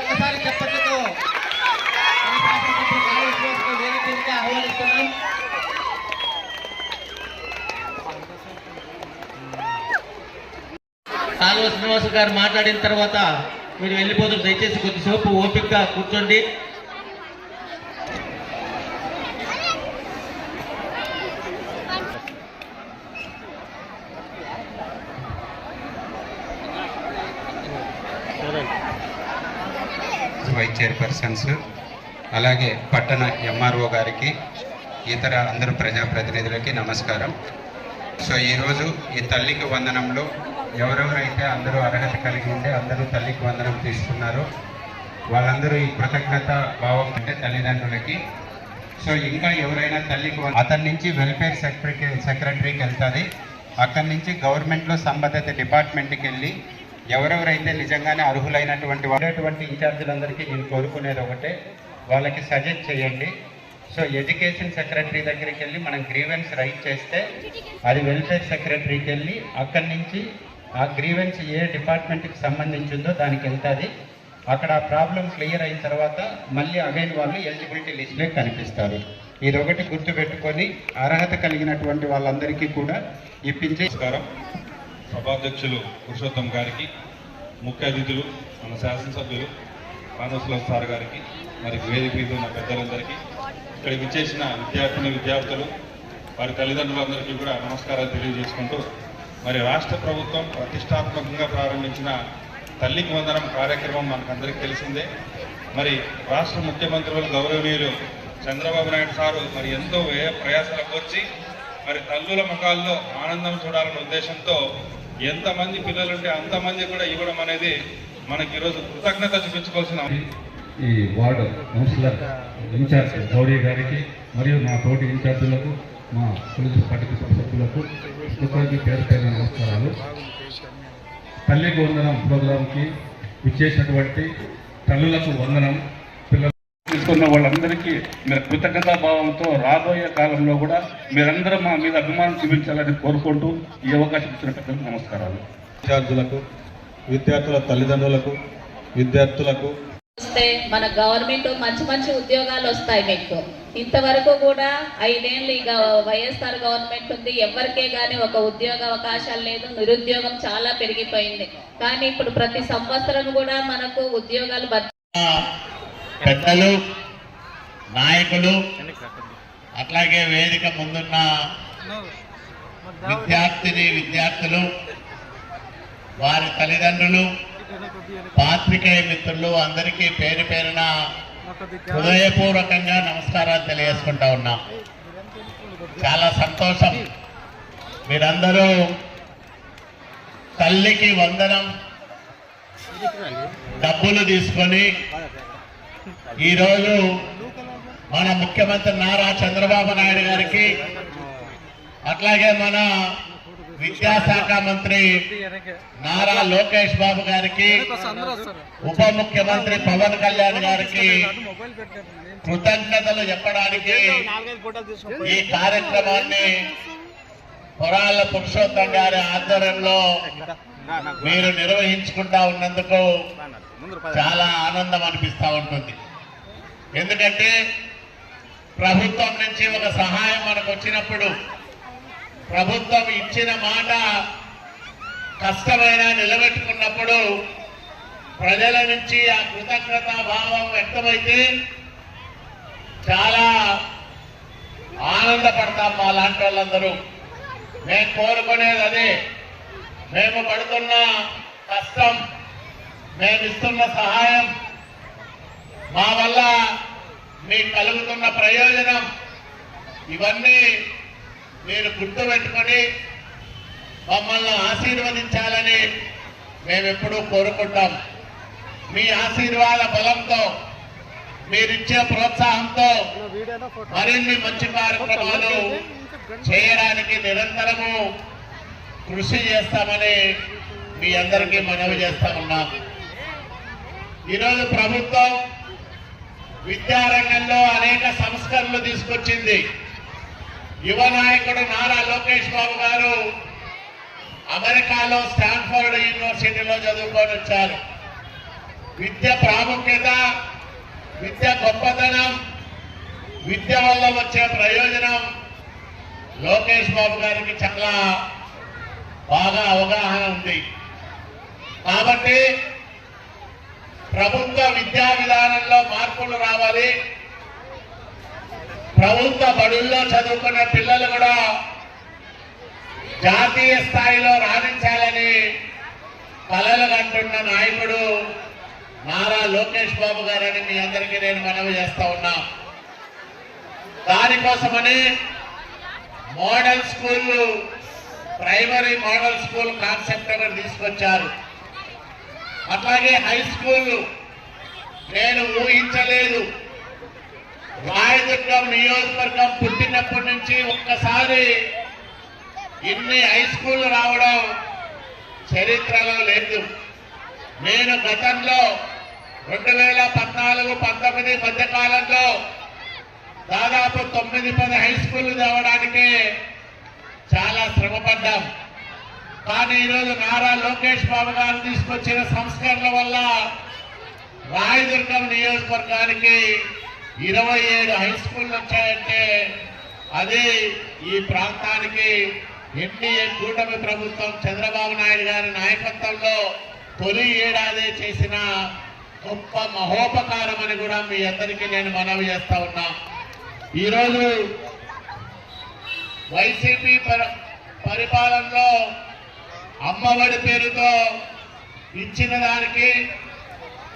మరొక్కసారి చెప్పట్లతో వేదికగా ఆహ్వానిస్తున్నాం. కాలువ శ్రీనివాస గారు మాట్లాడిన తర్వాత మీరు వెళ్ళిపోతారు. దయచేసి కొద్దిసేపు ఓపికగా కూర్చోండి. వైస్ చైర్పర్సన్స్, అలాగే పట్టణ ఎంఆర్ఓ గారికి, ఇతర అందరూ ప్రజాప్రతినిధులకి నమస్కారం. సో ఈరోజు ఈ తల్లికి వందనంలో ఎవరెవరైతే అందరూ అర్హత కలిగి ఉంటే అందరూ తల్లికి వందనం తీసుకున్నారో వాళ్ళందరూ ఈ కృతజ్ఞత భావం అంటే తల్లిదండ్రులకి. సో ఇంకా ఎవరైనా తల్లికి అతని నుంచి వెల్ఫేర్ సెక్రటరీకి వెళ్తుంది. అక్కడి నుంచి గవర్నమెంట్లో సంబంధిత డిపార్ట్మెంట్కి వెళ్ళి ఎవరెవరైతే నిజంగానే అర్హులైనటువంటి వాళ్ళటువంటి ఇన్ఛార్జీలందరికీ నేను కోరుకునేది ఒకటే, వాళ్ళకి సజెస్ట్ చేయండి. సో ఎడ్యుకేషన్ సెక్రటరీ దగ్గరికి వెళ్ళి మనం గ్రీవెన్స్ రైట్ చేస్తే అది వెల్ఫేర్ సెక్రటరీకి వెళ్ళి అక్కడి నుంచి ఆ గ్రీవెన్స్ ఏ డిపార్ట్మెంట్కి సంబంధించిందో దానికి వెళ్తుంది. అక్కడ ఆ ప్రాబ్లం క్లియర్ అయిన తర్వాత మళ్ళీ అగైన్ వాళ్ళు ఎలిజిబిలిటీ లిస్టులే కనిపిస్తారు. ఇది ఒకటి గుర్తుపెట్టుకొని అర్హత కలిగినటువంటి వాళ్ళందరికీ కూడా ఇప్పించే సభాధ్యక్షులు పురుషోత్తం గారికి, ముఖ్య అతిథులు మన శాసనసభ్యులు కానూసుల సార్ గారికి, మరి వేదిక మీద ఉన్న పెద్దలందరికీ, ఇక్కడికి విచ్చేసిన విద్యార్థులు వారి తల్లిదండ్రులందరికీ కూడా నమస్కారాలు తెలియజేసుకుంటూ, మరి రాష్ట్ర ప్రభుత్వం ప్రతిష్టాత్మకంగా ప్రారంభించిన తల్లికి వందనం కార్యక్రమం మనకందరికీ తెలిసిందే. మరి రాష్ట్ర ముఖ్యమంత్రులు గౌరవనీయులు చంద్రబాబు నాయుడు సారు మరి ఎంతో ప్రయాసాలు కోర్చి మరి తల్లుల ముఖాల్లో ఆనందం చూడాలనే ఉద్దేశంతో ఎంతమంది పిల్లలుంటే అంతమంది కూడా ఇవ్వడం అనేది మనకి ఈరోజు కృతజ్ఞత చూపించుకోవాల్సిన. ఈ వార్డు కౌన్సిలర్ ఇన్ఛార్జ్ గౌరీ గారికి మరియు నా తోటి ఇన్ఛార్జీలకు, మా పోలీసు పార్టీ సభ్యులకు పేరు పేరు నమస్కారాలు. తల్లికి వందనం ప్రోగ్రాంకి విచ్చేసినటువంటి తల్లులకు వందనం, పిల్లలు తీసుకున్న వాళ్ళందరికీ మీరు కృతజ్ఞతా భావంతో రాబోయే కాలంలో కూడా మీరందరూ మా మీద అభిమానం చూపించాలని కోరుకుంటూ ఈ అవకాశం ఇచ్చిన పెద్దలకు నమస్కారాలు. విద్యార్థులకు, విద్యార్థుల తల్లిదండ్రులకు, విద్యార్థులకు వస్తే మన గవర్నమెంట్ మంచి మంచి ఉద్యోగాలు వస్తాయి. మీకు ఇంతవరకు కూడా 5 ఏళ్ళు ఇక వైఎస్ఆర్ గవర్నమెంట్ ఉంది, ఎవరికే కానీ ఒక ఉద్యోగ అవకాశాలు లేదు, నిరుద్యోగం చాలా పెరిగిపోయింది. కానీ ఇప్పుడు ప్రతి సంవత్సరం కూడా మనకు ఉద్యోగాలు పెద్దలు, నాయకులు, అట్లాగే వేదిక ముందున్న విద్యార్థులు, వారి తల్లిదండ్రులు, పాత్రికేయ మిత్రులు అందరికీ పేరు పేరున హృదయపూర్వకంగా నమస్కారాలు తెలియజేసుకుంటా ఉన్నాం. చాలా సంతోషం, మీరందరూ తల్లికి వందనం డబ్బులు తీసుకొని ఈరోజు మన ముఖ్యమంత్రి నారా చంద్రబాబు నాయుడు గారికి, అట్లాగే మన విద్యాశాఖ మంత్రి నారా లోకేష్ బాబు గారికి, ఉప ముఖ్యమంత్రి పవన్ కళ్యాణ్ గారికి కృతజ్ఞతలు చెప్పడానికి ఈ కార్యక్రమాన్ని పొరాళ్ళ పురుషోత్తం గారి ఆధ్వర్యంలో మీరు నిర్వహించుకుంటా ఉన్నందుకు చాలా ఆనందం అనిపిస్తూ ఉంటుంది. ఎందుకంటే ప్రభుత్వం నుంచి ఒక సహాయం మనకు వచ్చినప్పుడు ప్రభుత్వం ఇచ్చిన మాట కష్టమైనా నిలబెట్టుకున్నప్పుడు ప్రజల నుంచి ఆ కృతజ్ఞతా భావం వ్యక్తమైతే చాలా ఆనందపడతాం మా లాంటి వాళ్ళందరూ. మేము కోరుకునేది అదే. మేము పడుతున్న కష్టం, మేము ఇస్తున్న సహాయం, మా వల్ల మీకు కలుగుతున్న ప్రయోజనం, ఇవన్నీ మీరు గుర్తుపెట్టుకొని మమ్మల్ని ఆశీర్వదించాలని మేమెప్పుడూ కోరుకుంటాం. మీ ఆశీర్వాద బలంతో, మీరిచ్చే ప్రోత్సాహంతో మరిన్ని మంచి కార్యక్రమాలు చేయడానికి నిరంతరము కృషి చేస్తామని మీ అందరికీ మనవి చేస్తా ఉన్నాం. ఈరోజు ప్రభుత్వం విద్యారంగంలో అనేక సంస్కరణలు తీసుకొచ్చింది. యువ నాయకుడు నారా లోకేష్ బాబు గారు అమెరికాలో స్టాన్ఫోర్డ్ యూనివర్సిటీలో చదువుకొని వచ్చారు. విద్య ప్రాముఖ్యత, విద్య గొప్పతనం, విద్య వల్ల వచ్చే ప్రయోజనం లోకేష్ బాబు గారికి చాలా బాగా అవగాహన ఉంది. కాబట్టి ప్రభుత్వ విద్యా విధానంలో మార్పులు రావాలి. ప్రభుత్వ బడుల్లో చదువుకున్న పిల్లలు కూడా జాతీయ స్థాయిలో రాణించాలని కలలు కంటున్న నాయకుడు నారా లోకేష్ బాబు గారని మీ అందరికీ నేను మనవి చేస్తా ఉన్నా. దానికోసమని model school, primary model school concept ఒకటి తీసుకొచ్చారు. అట్లాగే హై స్కూల్ నేను ఊహించలేదు. రాయదుర్గం నియోజకవర్గం పుట్టినప్పటి నుంచి ఒక్కసారి ఇన్ని హై స్కూల్ రావడం చరిత్రలో లేదు. నేను గతంలో 2014-19 మధ్య కాలంలో దాదాపు 9-10 హై స్కూళ్లు తేవడానికే చాలా శ్రమపడ్డాం. కానీ ఈరోజు నారా లోకేష్ బాబు గారు తీసుకొచ్చిన సంస్కరణల వల్ల రాయదుర్గం నియోజకవర్గానికి 27 హై స్కూళ్ళు వచ్చాయంటే అది ఈ ప్రాంతానికి ఎన్డీఏ కూటమి ప్రభుత్వం చంద్రబాబు నాయుడు గారి నాయకత్వంలో తొలి ఏడాది చేసిన గొప్ప మహోపకారం అని కూడా మీ అందరికీ నేను మనవి చేస్తా ఉన్నా. ఈరోజు వైసీపీ పరిపాలనలో అమ్మఒడి పేరుతో ఇచ్చిన దానికి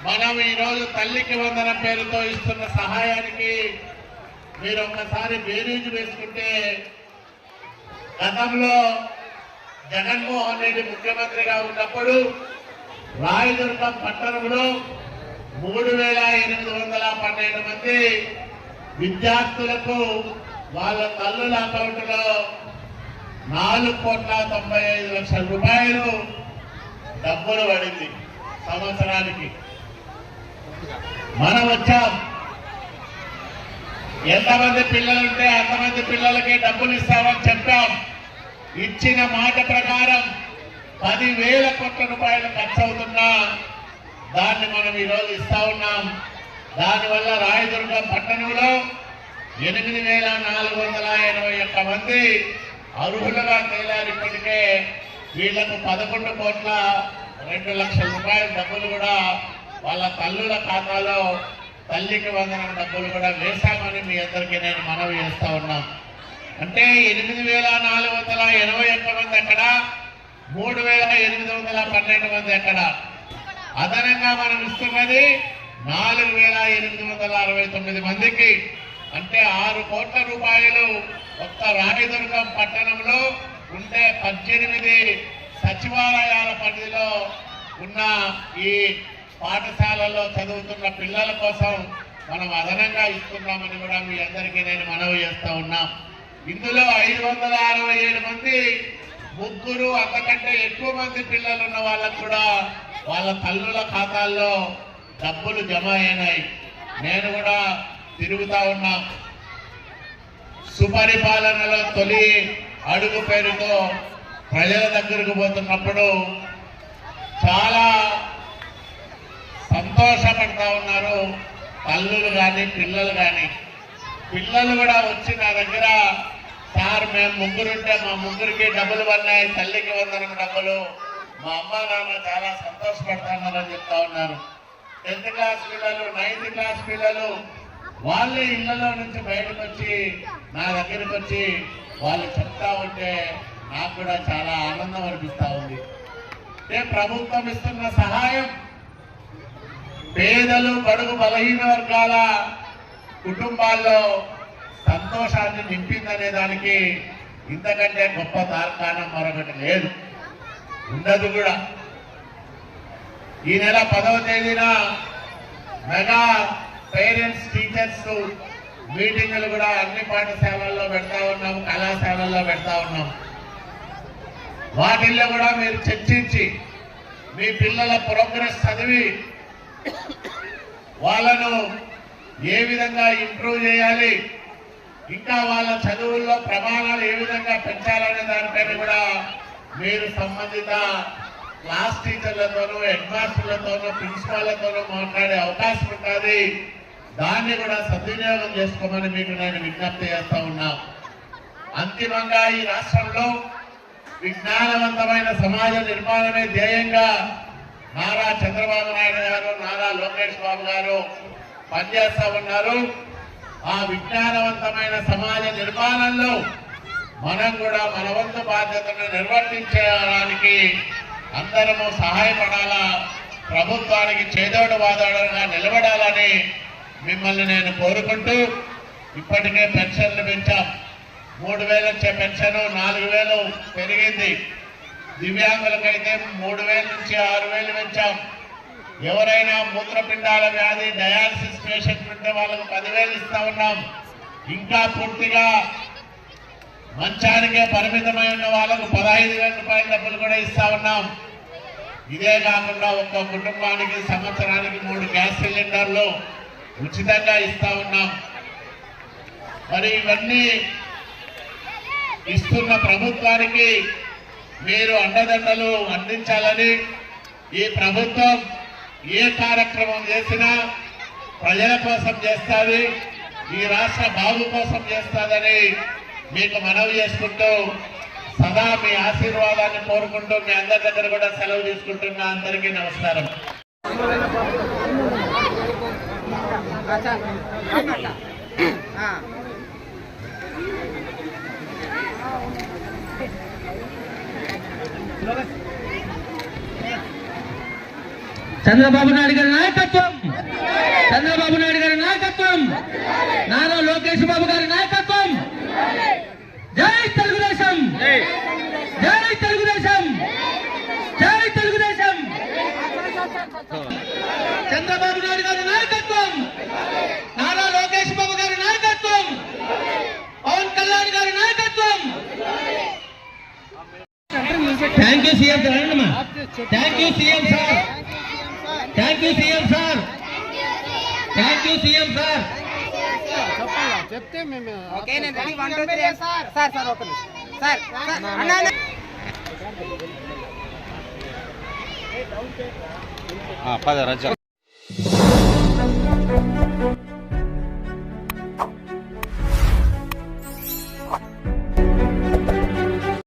మనం ఈరోజు తల్లికి వందనం పేరుతో ఇస్తున్న సహాయానికి మీరు ఒక్కసారి బేరీజు వేసుకుంటే గతంలో జగన్మోహన్ రెడ్డి ముఖ్యమంత్రిగా ఉన్నప్పుడు రాయదుర్గం పట్టణంలో 3,812 మంది విద్యార్థులకు వాళ్ళ తల్లుల అకౌంట్లో 4,95,00,000 రూపాయలు డబ్బులు పడింది సంవత్సరానికి. మనం వచ్చాం, ఎంతమంది పిల్లలుంటే అంతమంది పిల్లలకి డబ్బులు ఇస్తామని చెప్పాం. ఇచ్చిన మాట ప్రకారం 10,000 కోట్ల రూపాయలు ఖర్చు అవుతున్నా దాన్ని మనం ఈరోజు ఇస్తా ఉన్నాం. దానివల్ల రాయదుర్గం పట్టణంలో 8,481 మంది అర్హులుగా తేలారు. ఇప్పటికే వీళ్లకు 11,02,00,000 రూపాయల డబ్బులు కూడా వాళ్ళ తల్లుల ఖాతాలో తల్లికి వందనం డబ్బులు కూడా వేశామని మీ అందరికీ నేను మనవి చేస్తా ఉన్నా. అంటే 8,481 మంది ఎక్కడ, 3,812 మంది ఎక్కడ. అదనంగా మనం ఇస్తున్నది 4,869 మందికి. అంటే 6 కోట్ల రూపాయలు ఒక్క రాయదుర్గం పట్టణంలో ఉంటే 18 సచివాలయాల పరిధిలో ఉన్న ఈ పాఠశాలలో చదువుతున్న పిల్లల కోసం మనం అదనంగా ఇస్తున్నామని కూడా మీ అందరికీ నేను మనవి చేస్తా ఉన్నాం. ఇందులో 567 మంది ముగ్గురు అంతకంటే ఎక్కువ మంది పిల్లలు ఉన్న వాళ్ళకు కూడా వాళ్ళ తల్లుల ఖాతాల్లో డబ్బులు జమ అయినాయి. నేను కూడా తిరుగుతా ఉన్నా. సుపరిపాలనలో తొలి అడుగు పేరుతో ప్రజల దగ్గరకు పోతున్నప్పుడు చాలా సంతోషపడతా ఉన్నారు తల్లులు కానీ పిల్లలు కానీ. పిల్లలు కూడా వచ్చి నా దగ్గర, సార్ మేము ముగ్గురుంటే మా ముగ్గురికి డబ్బులు పడినాయి, తల్లికి వందనం డబ్బులు, మా అమ్మ నాన్న చాలా సంతోషపడుతున్నారని చెప్తా ఉన్నారు. 10th క్లాస్ పిల్లలు, 9th క్లాస్ పిల్లలు వాళ్ళే ఇళ్లలో నుంచి బయటకు వచ్చి నా దగ్గరికి వచ్చి వాళ్ళు చెప్తా ఉంటే నాకు కూడా చాలా ఆనందం అనిపిస్తా ఉంది. అంటే ప్రభుత్వం ఇస్తున్న సహాయం పేదలు, బడుగు బలహీన వర్గాల కుటుంబాల్లో సంతోషాన్ని నింపిందనే దానికి ఇంతకంటే గొప్ప తార్కాణం మరొకటి లేదు, ఉండదు కూడా. ఈ నెల 10వ తేదీన మెగా పేరెంట్స్ టీచర్స్ మీటింగులు కూడా అన్ని పాఠశాలల్లో పెడతా ఉన్నాం, కళాశాలల్లో పెడతా ఉన్నాం. వాటిల్లో కూడా మీరు చర్చించి మీ పిల్లల ప్రోగ్రెస్ చదివి వాళ్ళను ఏ విధంగా ఇంప్రూవ్ చేయాలి, ఇంకా వాళ్ళ చదువుల్లో ప్రమాణాలు ఏ విధంగా పెంచాలనే దానిపైన కూడా మీరు సంబంధిత క్లాస్ టీచర్లతోనూ, హెడ్ మాస్టర్లతోనూ, ప్రిన్సిపాల్లతోనూ మాట్లాడే అవకాశం ఉంటుంది. దాన్ని కూడా సద్వినియోగం చేసుకోమని మీకు నేను విజ్ఞప్తి చేస్తా ఉన్నా. అంతిమంగా ఈ రాష్ట్రంలో విజ్ఞానవంతమైన సమాజ నిర్మాణమే ధ్యేయంగా నారా చంద్రబాబు నాయుడు గారు, నారా లోకేష్ బాబు గారు పనిచేస్తా ఉన్నారు. ఆ విజ్ఞానవంతమైన సమాజ నిర్మాణంలో మనం కూడా మన వంతు బాధ్యతను నిర్వర్తించడానికి అందరము సహాయపడాలా, ప్రభుత్వానికి చేదోడు వాదోడుగా నిలబడాలని మిమ్మల్ని నేను కోరుకుంటూ, ఇప్పటికే పెన్షన్లు పెంచాం. 3,000 వచ్చే పెన్షన్ 4,000 పెరిగింది. దివ్యాంగులకైతే 3,000 నుంచి 6,000 పెంచాం. ఎవరైనా మూత్రపిండాల వ్యాధి డయాలసిస్ పేషెంట్ ఉంటే వాళ్ళకు 10,000 ఇస్తా ఉన్నాం. ఇంకా పూర్తిగా మంచానికే పరిమితమై ఉన్న వాళ్ళకు 15,000 రూపాయల డబ్బులు కూడా ఇస్తా ఉన్నాం. ఇదే కాకుండా ఒక్క కుటుంబానికి సంవత్సరానికి 3 గ్యాస్ సిలిండర్లు ఉచితంగా ఇస్తా ఉన్నాం. మరి ఇవన్నీ ఇస్తున్న ప్రభుత్వానికి మీరు అండదండలు అందించాలని, ఈ ప్రభుత్వం ఏ కార్యక్రమం చేసినా ప్రజల కోసం చేస్తుంది, ఈ రాష్ట్ర బాగు కోసం చేస్తుందని మీకు మనవి చేసుకుంటూ, సదా మీ ఆశీర్వాదాన్ని కోరుకుంటూ మీ అందరి దగ్గర కూడా సెలవు తీసుకుంటున్నా. అందరికీ నమస్కారం. చంద్రబాబు నాయుడు గారి నాయకత్వం, చంద్రబాబు నాయుడు గారి నాయకత్వం, నారా లోకేష్ బాబు గారి నాయకత్వం. జై తెలుగుదేశం, జై తెలుగుదేశం, జై తెలుగుదేశం. చంద్రబాబు నాయుడు గారి నాయకత్వం, నారా లోకేష్ బాబు గారి నాయకత్వం, పవన్ కళ్యాణ్ గారి నాయకత్వం. Thank you CM sir. Thank you CM sir. Thank you CM sir. Thank you CM sir. చెప్తే మేము ఓకే నేను ready 1 2 3 sir sir sir okay sir అన్న పద రాజా.